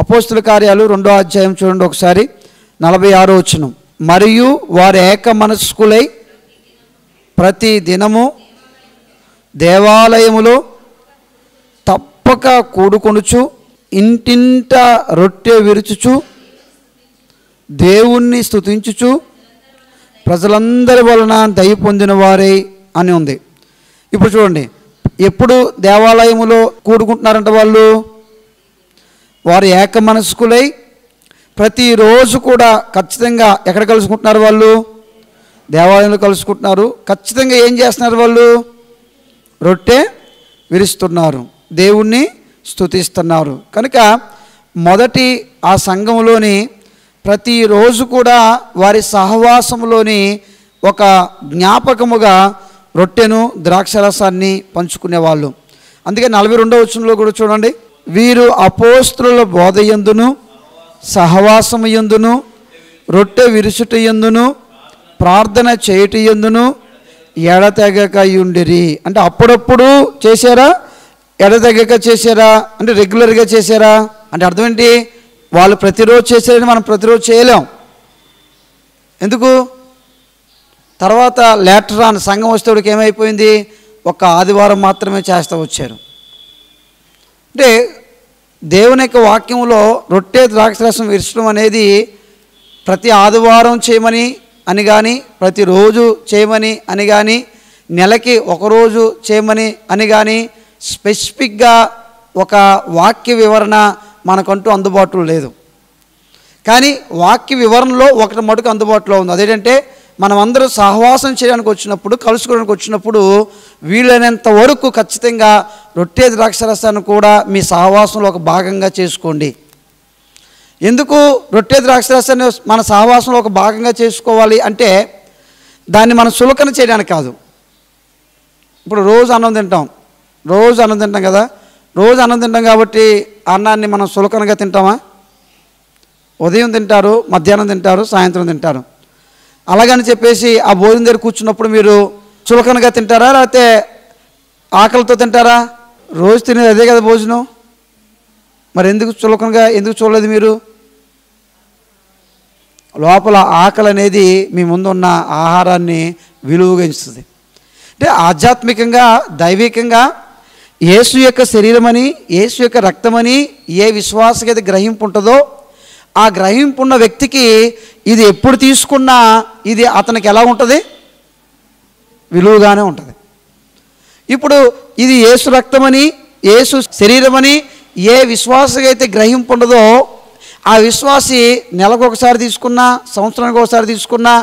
అపోస్తుల కార్యాలు 2వ అధ్యాయం చూడండి ఒకసారి, 46వ వచనం. మరియు వారు ఏక మనస్కులై ప్రతి దినము దేవాలయములో తప్పక కూడుకొనుచు ఇంటింట రొట్టె విరుచుచు దేవుణ్ణి స్తుతించుచు ప్రజలందరి వలన దయ పొందిన వారే అని ఉంది. ఇప్పుడు చూడండి, ఎప్పుడు దేవాలయములో కూడుకుంటున్నారంట వాళ్ళు? వారు ఏక మనస్కులై ప్రతిరోజు కూడా ఖచ్చితంగా ఎక్కడ కలుసుకుంటున్నారు? వాళ్ళు దేవాలయంలో కలుసుకుంటున్నారు. ఖచ్చితంగా ఏం చేస్తున్నారు? వాళ్ళు రొట్టె విరుస్తున్నారు, దేవుణ్ణి స్తుతిస్తున్నారు. కనుక మొదటి ఆ సంఘంలోని ప్రతిరోజు కూడా వారి సహవాసంలోని ఒక జ్ఞాపకముగా రొట్టెను ద్రాక్షరసాన్ని పంచుకునేవాళ్ళు. అందుకే 42వ వచనంలో కూడా చూడండి, వీరు అపోస్తుల బోధయందును సహవాసముయందును రొట్టె విరుచుటయందును ప్రార్థన చేయుటయందును ఎడతెగక ఉండిరి. అంటే అప్పుడప్పుడు చేశారా, ఎడతెగక చేశారా, అంటే రెగ్యులర్గా చేశారా? అంటే అర్థం ఏంటి? వాళ్ళు ప్రతిరోజు చేశారని మనం ప్రతిరోజు చేయలేం. ఎందుకు? తర్వాత లేటర్ ఆన్ సంఘం వచ్చేవాడికి ఏమైపోయింది? ఒక ఆదివారం మాత్రమే చేస్తూ వచ్చారు. అంటే దేవుని యొక్క వాక్యంలో రొట్టె ద్రాక్షరసం విరచడం అనేది ప్రతి ఆదివారం చేయమని అని కానీ, ప్రతిరోజు చేయమని అని కానీ, నెలకి ఒకరోజు చేయమని అని కానీ స్పెసిఫిక్గా ఒక వాక్య వివరణ మనకంటూ అందుబాటులో లేదు. కానీ వాక్య వివరణలో ఒకటి మటుకు అందుబాటులో ఉంది. అదేంటంటే మనమందరూ సహవాసం చేయడానికి వచ్చినప్పుడు, కలుసుకోవడానికి వచ్చినప్పుడు వీలైనంత వరకు ఖచ్చితంగా రొట్టె ద్రాక్షరసాన్ని కూడా మీ సహవాసంలో ఒక భాగంగా చేసుకోండి. ఎందుకు రొట్టె ద్రాక్షరసాన్ని మన సహవాసంలో ఒక భాగంగా చేసుకోవాలి అంటే, దాన్ని మనం సులకన చేయడానికి కాదు. ఇప్పుడు రోజు అన్నం తింటాం కదా, రోజు అన్నం తింటాం కాబట్టి అన్నాన్ని మనం సులకనగా తింటామా? ఉదయం తింటారు, మధ్యాహ్నం తింటారు, సాయంత్రం తింటారు. అలాగని చెప్పేసి ఆ భోజనం దగ్గర కూర్చున్నప్పుడు మీరు చులకనగా తింటారా, లేకపోతే ఆకలితో తింటారా? రోజు తినేది అదే కదా భోజనం. మరి ఎందుకు చులకనగా ఎందుకు చూడలేదు మీరు? లోపల ఆకలి అనేది మీ ముందున్న ఆహారాన్ని విలువగా ఇస్తుంది. అంటే ఆధ్యాత్మికంగా, దైవికంగా యేసు యొక్క శరీరమని, యేసు యొక్క రక్తమని ఏ విశ్వాసకి గ్రహింపు ఉంటుందో ఆ గ్రహింపు ఉన్న వ్యక్తికి ఇది ఎప్పుడు తీసుకున్నా ఇది అతనికి ఎలా ఉంటుంది? విలువగానే ఉంటుంది. ఇప్పుడు ఇది యేసు రక్తమని, యేసు శరీరమని ఏ విశ్వాసకి అయితే గ్రహింపు ఉండదో ఆ విశ్వాసి నెలకు ఒకసారి తీసుకున్నా, సంవత్సరానికి ఒకసారి తీసుకున్నా,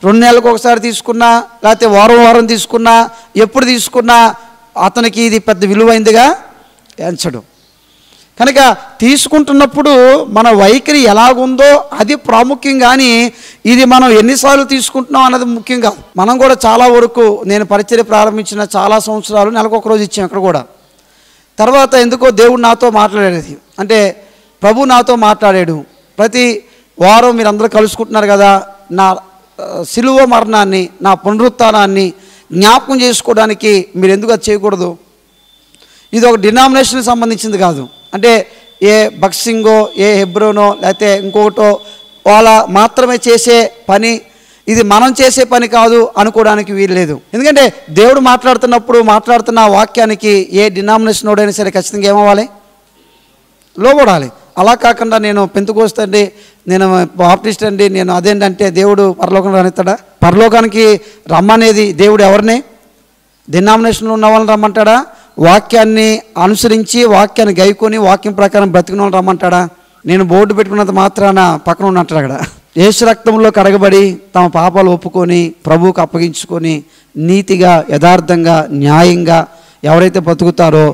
2 నెలలకు ఒకసారి తీసుకున్నా, లేకపోతే వారం తీసుకున్నా, ఎప్పుడు తీసుకున్నా అతనికి ఇది పెద్ద విలువైందిగా ఎంచడు. కనుక తీసుకుంటున్నప్పుడు మన వైఖరి ఎలాగుందో అది ప్రాముఖ్యం, కానీ ఇది మనం ఎన్నిసార్లు తీసుకుంటున్నాం అన్నది ముఖ్యం కాదు. మనం కూడా చాలా వరకు, నేను పరిచర్య ప్రారంభించిన చాలా సంవత్సరాలు నెలకు ఒక రోజు ఇచ్చాం ఇక్కడ కూడా. తర్వాత ఎందుకో దేవుడు నాతో మాట్లాడేది, అంటే ప్రభు నాతో మాట్లాడాడు. ప్రతి వారం మీరు అందరూ కలుసుకుంటున్నారు కదా, నా సిలువ మరణాన్ని, నా పునరుత్థానాన్ని జ్ఞాపకం చేసుకోవడానికి మీరు ఎందుకు అది చేయకూడదు? ఇది ఒక డినామినేషన్కి సంబంధించింది కాదు. అంటే ఏ బక్సింగో, ఏ హెబ్రోనో, లేకపోతే ఇంకొకటో వాళ్ళ మాత్రమే చేసే పని, ఇది మనం చేసే పని కాదు అనుకోవడానికి వీలు లేదు. ఎందుకంటే దేవుడు మాట్లాడుతున్న వాక్యానికి ఏ డినామినేషన్ ఓడైనా సరే ఖచ్చితంగా ఏమవ్వాలి? లోబడాలి. అలా కాకుండా నేను పెంతెకోస్తు అండి, నేను బాప్టిస్ట్ అండి, నేను అదేంటంటే దేవుడు పరలోకానికి రానిస్తాడా? పరలోకానికి రమ్మనేది దేవుడు ఎవరిని? డినామినేషన్లో ఉన్న వాళ్ళని రమ్మంటాడా? వాక్యాన్ని అనుసరించి, వాక్యాన్ని గైకొని, వాక్యం ప్రకారం బ్రతికిన వాళ్ళని రమ్మంటాడా? నేను బోర్డు పెట్టుకున్నంత మాత్రాన పక్కన ఉన్నట్టు అక్కడ యేసు రక్తంలో కడగబడి తమ పాపాలు ఒప్పుకొని ప్రభువుకు అప్పగించుకొని నీతిగా, యథార్థంగా, న్యాయంగా ఎవరైతే బతుకుతారో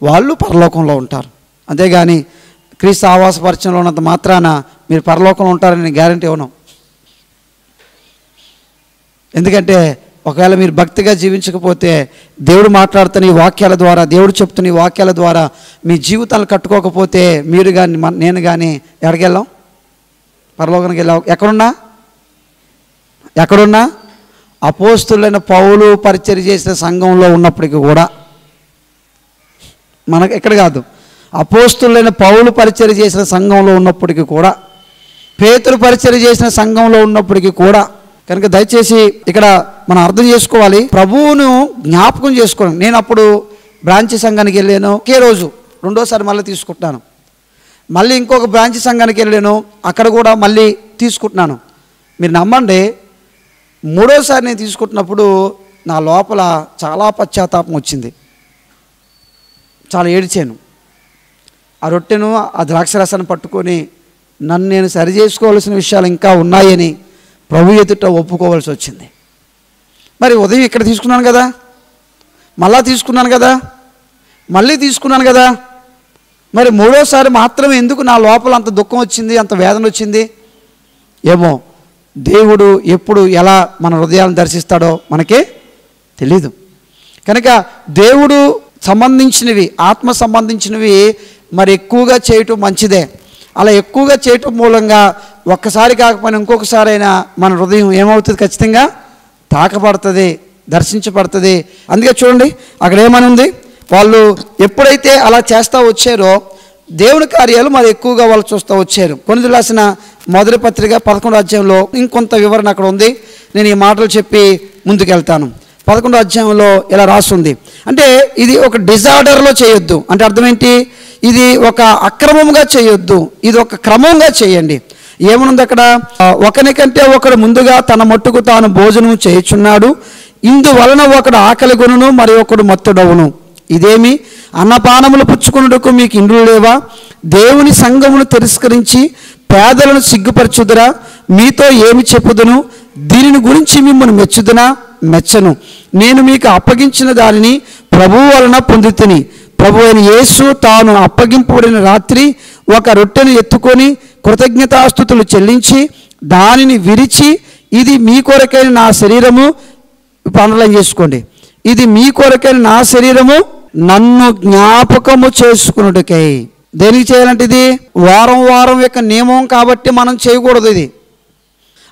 వాళ్ళు పరలోకంలో ఉంటారు. అంతేగాని క్రీస్తు ఆవాస పరిచయంలో ఉన్నంత మాత్రాన మీరు పరలోకంలో ఉంటారని గ్యారంటీ ఇవ్వను. ఎందుకంటే ఒకవేళ మీరు భక్తిగా జీవించకపోతే దేవుడు మాట్లాడుతున్న ఈ వాక్యాల ద్వారా, దేవుడు చెప్తున్న ఈ వాక్యాల ద్వారా మీ జీవితాలు కట్టుకోకపోతే మీరు కానీ నేను కానీ ఎక్కడికి వెళ్ళాం? పరలోకానికి వెళ్ళాం. ఎక్కడున్నా అపోస్తులైన పౌలు పరిచర్య చేసిన సంఘంలో ఉన్నప్పటికీ కూడా మనకు ఎక్కడ కాదు, అపోస్తులైన పౌలు పరిచర్య చేసిన సంఘంలో ఉన్నప్పటికీ కూడా, పేతురు పరిచర్య చేసిన సంఘంలో ఉన్నప్పటికీ కూడా, కనుక దయచేసి ఇక్కడ మనం అర్థం చేసుకోవాలి, ప్రభువును జ్ఞాపకం చేసుకోవడం. నేను అప్పుడు బ్రాంచ్ సంఘానికి వెళ్ళాను, ఒకే రోజు రెండోసారి మళ్ళీ తీసుకుంటున్నాను. మళ్ళీ ఇంకొక బ్రాంచ్ సంఘానికి వెళ్ళాను, అక్కడ కూడా మళ్ళీ తీసుకుంటున్నాను. మీరు నమ్మండి, మూడోసారి నేను తీసుకుంటున్నప్పుడు నా లోపల చాలా పశ్చాత్తాపం వచ్చింది. చాలా ఏడ్చాను. ఆ రొట్టెను, ఆ ద్రాక్షరసాన్ని పట్టుకొని నన్ను నేను సరి చేసుకోవాల్సిన విషయాలు ఇంకా ఉన్నాయని ప్రభు ఎదుట ఒప్పుకోవాల్సి వచ్చింది. మరి ఉదయం ఇక్కడ తీసుకున్నాను కదా, మళ్ళీ తీసుకున్నాను కదా, మళ్ళీ తీసుకున్నాను కదా, మరి మూడోసారి మాత్రమే ఎందుకు నా లోపల అంత దుఃఖం వచ్చింది, అంత వేదన వచ్చింది? ఏమో దేవుడు ఎప్పుడు ఎలా మన హృదయాలను దర్శిస్తాడో మనకే తెలీదు. కనుక దేవుడు సంబంధించినవి, ఆత్మ సంబంధించినవి మరి ఎక్కువగా చేయటం మంచిదే. అలా ఎక్కువగా చేయటం మూలంగా ఒక్కసారి కాకపోయినా ఇంకొకసారి అయినా మన హృదయం ఏమవుతుంది? ఖచ్చితంగా తాకపడుతుంది, దర్శించబడుతుంది. అందుకే చూడండి, అక్కడ ఏమని ఉంది, వాళ్ళు ఎప్పుడైతే అలా చేస్తూ వచ్చారో దేవుని కార్యాలు మరి ఎక్కువగా వాళ్ళు చూస్తూ వచ్చారు. కొరింథీయులకు రాసిన మొదటి పత్రిక 11వ అధ్యాయంలో ఇంకొంత వివరణ అక్కడ ఉంది. నేను ఈ మాటలు చెప్పి ముందుకెళ్తాను. 11వ అధ్యాయంలో ఇలా రాస్తుంది, అంటే ఇది ఒక డిజార్డర్లో చేయొద్దు. అంటే అర్థం ఏంటి? ఇది ఒక అక్రమంగా చేయొద్దు, ఇది ఒక క్రమంగా చేయండి. ఏమనుంది అక్కడ? ఒకనికంటే ఒకడు ముందుగా తన మట్టుకు తాను భోజనం చేయుచున్నాడు, ఇందువలన ఒకడు ఆకలి కొనును, మరి ఒకడు మత్తుడవును. ఇదేమి? అన్నపానములు పుచ్చుకున్నటకు మీకు ఇండ్లు లేవా? దేవుని సంఘమును తిరస్కరించి పేదలను సిగ్గుపరచుదురా? మీతో ఏమి చెప్పుదును? దీనిని గురించి మిమ్మల్ని మెచ్చుదునా? మెచ్చను. నేను మీకు అప్పగించిన దానిని ప్రభువు వలన పొందితిని. ప్రభు అయిన యేసు తాను అప్పగింపబడిన రాత్రి ఒక రొట్టెను ఎత్తుకొని కృతజ్ఞతాస్తుతులు చెల్లించి దానిని విరిచి, ఇది మీ కొరకైన నా శరీరము, అండర్లైన్ చేసుకోండి, ఇది మీ కొరకైన నా శరీరము, నన్ను జ్ఞాపకము చేసుకున్నట్టుకై. దేనికి చేయాలంటే ఇది వారం వారం యొక్క నియమం కాబట్టి మనం చేయకూడదు. ఇది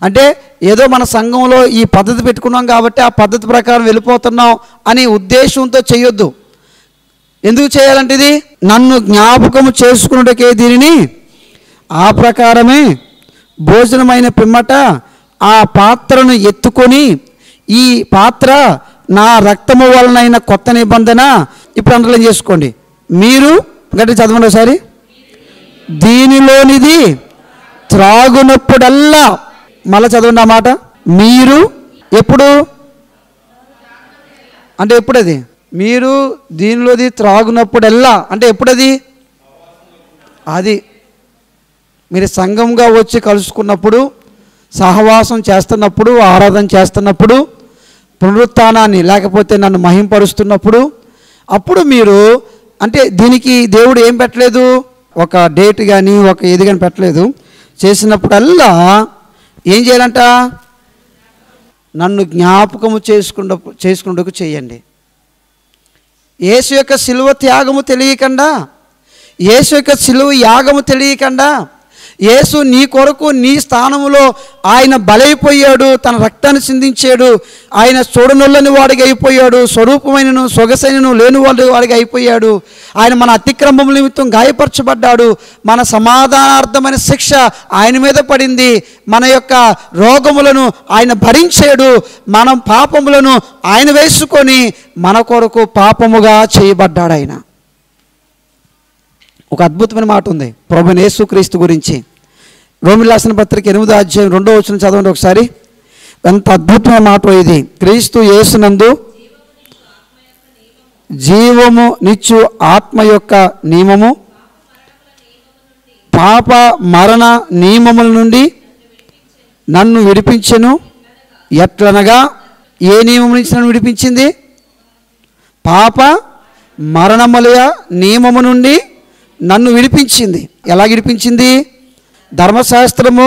అంటే ఏదో మన సంఘంలో ఈ పద్ధతి పెట్టుకున్నాం కాబట్టి ఆ పద్ధతి ప్రకారం వెళ్ళిపోతున్నాం అనే ఉద్దేశంతో చేయొద్దు. ఎందుకు చేయాలంటే ఇది నన్ను జ్ఞాపకము చేసుకున్నట్టుకే దీనిని ఆ ప్రకారమే భోజనమైన పిమ్మట ఆ పాత్రను ఎత్తుకొని, ఈ పాత్ర నా రక్తము వలనైన కొత్త నిబంధన. ఇప్పుడు అండర్లైన్ చేసుకోండి, మీరు గట్టి చదవండి ఒకసారి, దీనిలోనిది త్రాగునప్పుడల్లా, మళ్ళీ చదవండి ఆ మాట, మీరు ఎప్పుడు అంటే ఎప్పుడది? మీరు దీనిలోది త్రాగునప్పుడల్లా అంటే ఎప్పుడది? అది మీరు సంఘంగా వచ్చి కలుసుకున్నప్పుడు, సహవాసం చేస్తున్నప్పుడు, ఆరాధన చేస్తున్నప్పుడు, పునరుత్థానాన్ని లేకపోతే నన్ను మహింపరుస్తున్నప్పుడు, అప్పుడు మీరు అంటే దీనికి దేవుడు ఏం పెట్టలేదు, ఒక డేట్ కానీ ఒక ఏది కానీ పెట్టలేదు. చేసినప్పుడల్లా ఏం చేయాలంట? నన్ను జ్ఞాపకము చేసుకుంటూ చేయండి. యేసు యొక్క శిలువ త్యాగము తెలియకుండా, యేసు యొక్క శిలువ యాగము తెలియకుండా, యేసు నీ కొరకు నీ స్థానములో ఆయన బలైపోయాడు, తన రక్తాన్ని సిందించాడు, ఆయన చూడనొల్లని వాడికి అయిపోయాడు, స్వరూపమైనను సొగసైనను లేని వాడికి అయిపోయాడు, ఆయన మన అతిక్రమముల నిమిత్తం గాయపరచబడ్డాడు, మన సమాధానార్థమైన శిక్ష ఆయన మీద పడింది, మన యొక్క రోగములను ఆయన భరించాడు, మనం పాపములను ఆయన వేసుకొని మన కొరకు పాపముగా చేయబడ్డాడు ఆయన. ఒక అద్భుతమైన మాట ఉంది ప్రభువైన యేసుక్రీస్తు గురించి. రోమీయులకు రాసిన పత్రిక 8వ అధ్యాయం 2వ వచనం చదవండి ఒకసారి. ఎంత అద్భుతమైన మాట ఇది. క్రీస్తు యేసునందు జీవము నిచ్చు ఆత్మ యొక్క నియమము పాప మరణ నియమముల నుండి నన్ను విడిపించెను. ఎట్లనగా, ఏ నియమం నుంచి నన్ను విడిపించింది? పాప మరణముల నియమము నుండి నన్ను విడిపించింది. ఎలా విడిపించింది? ధర్మశాస్త్రము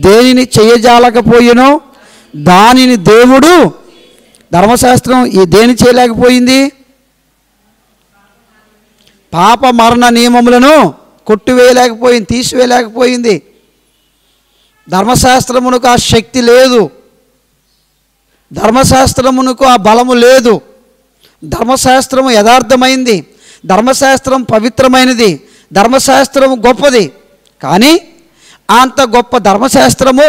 దేనిని చేయజాలకపోయినో దానిని దేవుడు, ధర్మశాస్త్రం దేని చేయలేకపోయింది? పాప మరణ నియమములను కొట్టివేయలేకపోయింది, తీసివేయలేకపోయింది. ధర్మశాస్త్రమునకు ఆ శక్తి లేదు, ధర్మశాస్త్రమునకు ఆ బలము లేదు. ధర్మశాస్త్రము యథార్థమైంది, ధర్మశాస్త్రం పవిత్రమైనది, ధర్మశాస్త్రం గొప్పది. కానీ అంత గొప్ప ధర్మశాస్త్రము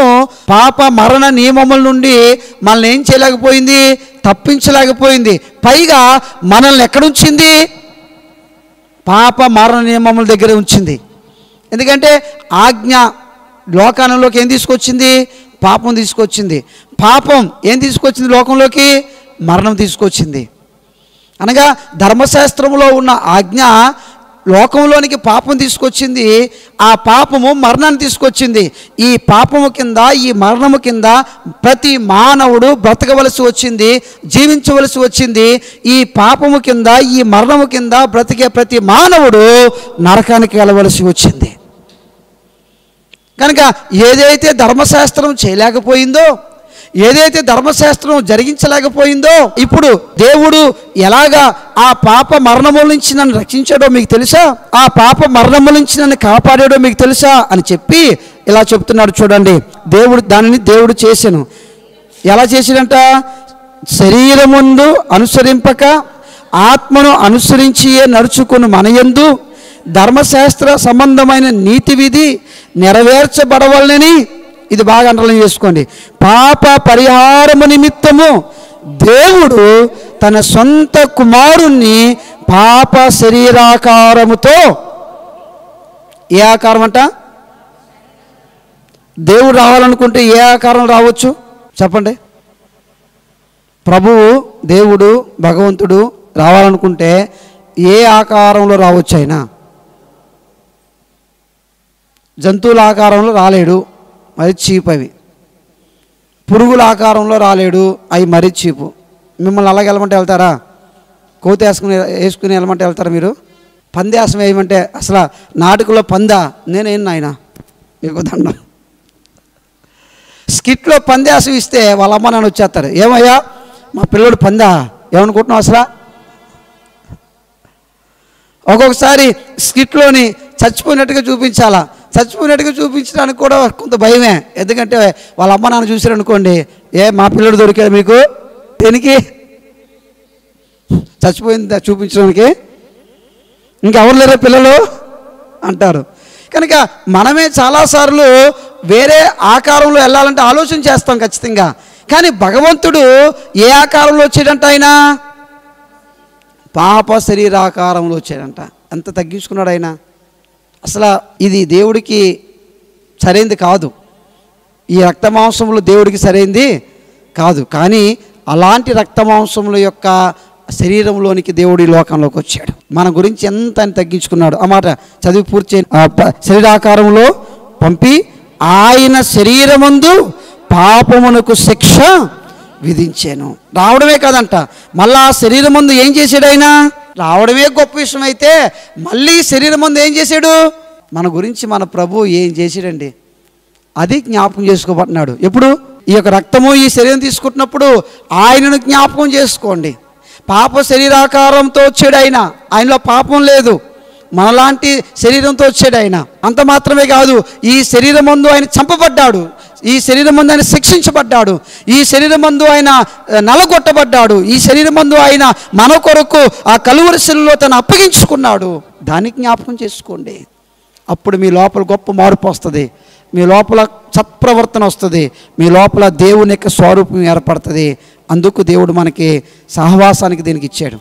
పాప మరణ నియమముల నుండి మనల్ని ఏం చేయలేకపోయింది? తప్పించలేకపోయింది. పైగా మనల్ని ఎక్కడుంచింది? పాప మరణ నియమముల దగ్గర ఉంచింది. ఎందుకంటే ఆజ్ఞ లోకానంలోకి ఏం తీసుకొచ్చింది? పాపం తీసుకొచ్చింది. పాపం ఏం తీసుకొచ్చింది? లోకంలోకి మరణం తీసుకొచ్చింది. అనగా ధర్మశాస్త్రంలో ఉన్న ఆజ్ఞ లోకంలోనికి పాపం తీసుకొచ్చింది. ఆ పాపము మరణాన్ని తీసుకొచ్చింది. ఈ పాపము కింద, ఈ మరణము కింద ప్రతి మానవుడు బ్రతకవలసి వచ్చింది, జీవించవలసి వచ్చింది. ఈ పాపము కింద, ఈ మరణము కింద బ్రతికే ప్రతి మానవుడు నరకానికి వెళ్ళవలసి వచ్చింది. కనుక ఏదైతే ధర్మశాస్త్రం చేయలేకపోయిందో, ఏదైతే ధర్మశాస్త్రం జరిగించలేకపోయిందో, ఇప్పుడు దేవుడు ఎలాగా ఆ పాప మరణముల నుంచి నన్ను రక్షించాడో మీకు తెలుసా? ఆ పాప మరణముల నుంచి నన్ను కాపాడాడో మీకు తెలుసా అని చెప్పి ఇలా చెప్తున్నాడు. చూడండి, దేవుడు చేసెను. ఎలా చేసినంట? శరీరముందు అనుసరింపక ఆత్మను అనుసరించి నడుచుకుని మనయందు ధర్మశాస్త్ర సంబంధమైన నీతి విధి నెరవేర్చబడవలనని, ఇది బాగా అండర్లైన్ చేసుకోండి, పాప పరిహారము నిమిత్తము దేవుడు తన సొంత కుమారుణ్ణి పాప శరీరాకారముతో, ఏ ఆకారం అంట? దేవుడు రావాలనుకుంటే ఏ ఆకారం రావచ్చు చెప్పండి? ప్రభువు దేవుడు భగవంతుడు రావాలనుకుంటే ఏ ఆకారంలో రావచ్చు? అయినా జంతువుల ఆకారంలో రాలేడు, మరి చీప్. అవి పురుగుల ఆకారంలో రాలేడు, అవి మరీ చీపు. మిమ్మల్ని అలాగే వెళ్ళమంటే వెళ్తారా? కోతి వేసుకుని వెళ్ళమంటే వెళ్తారా మీరు? పందేసం వేయమంటే అసలు నాటకంలో పందా? నేనేం నాయన మీకు దండం. స్కిట్లో పందేసం ఇస్తే వాళ్ళ అమ్మ నాన్న వచ్చేస్తారు. ఏమయ్యా మా పిల్లడు పందా? ఏమనుకుంటున్నావు అసలు? ఒక్కొక్కసారి స్కిట్లోని చచ్చిపోయినట్టుగా చూపించాలా. చచ్చిపోయినట్టుగా చూపించడానికి కూడా కొంత భయమే. ఎందుకంటే వాళ్ళ అమ్మ నాన్న చూసారనుకోండి, మా పిల్లడు దొరికాడు మీకు దేనికి? చచ్చిపోయింది చూపించడానికి. ఇంకెవరు లేరా పిల్లలు అంటారు. కనుక మనమే చాలాసార్లు వేరే ఆకారంలో వెళ్ళాలంటే ఆలోచన చేస్తాం ఖచ్చితంగా. కానీ భగవంతుడు ఏ ఆకారంలో వచ్చాడంట? ఆయన పాప శరీరాకారంలో వచ్చాడంట. ఎంత తగ్గించుకున్నాడు ఆయన! అసలు ఇది దేవుడికి సరైనది కాదు. ఈ రక్తమాంసములు దేవుడికి సరైనది కాదు. కానీ అలాంటి రక్తమాంసముల యొక్క శరీరంలోనికి దేవుడు ఈ లోకంలోకి వచ్చాడు. మన గురించి ఎంత అని తగ్గించుకున్నాడు. ఆ మాట చదివి పూర్తి. శరీరాకారంలో పంపి ఆయన శరీరమందు పాపమునకు శిక్ష విధించాను. రావడమే కాదంట, మళ్ళా శరీరం ముందు ఏం చేశాడు ఆయన? రావడమే గొప్ప విషయం అయితే మళ్ళీ శరీరం ముందు ఏం చేశాడు? మన గురించి మన ప్రభు ఏం చేశాడండి అది జ్ఞాపకం చేసుకోబడుతున్నాడు. ఎప్పుడు? ఈ యొక్క రక్తము ఈ శరీరం తీసుకుంటున్నప్పుడు ఆయనను జ్ఞాపకం చేసుకోండి. పాప శరీరాకారంతో వచ్చాడు ఆయన, ఆయనలో పాపం లేదు. మనలాంటి శరీరంతో వచ్చాడు ఆయన. అంత మాత్రమే కాదు, ఈ శరీరం ముందు ఆయన చంపబడ్డాడు, ఈ శరీరం ముందు ఆయన శిక్షించబడ్డాడు, ఈ శరీరం ముందు ఆయన నలగొట్టబడ్డాడు, ఈ శరీరం ముందు ఆయన మన కొరకు ఆ కలువరి శిలువలో తను అప్పగించుకున్నాడు. దాన్ని జ్ఞాపకం చేసుకోండి. అప్పుడు మీ లోపల గొప్ప మార్పు వస్తుంది, మీ లోపల సత్ప్రవర్తన వస్తుంది, మీ లోపల దేవుని యొక్క స్వరూపం ఏర్పడుతుంది. అందుకు దేవుడు మనకి సహవాసానికి దీనికి ఇచ్చాడు.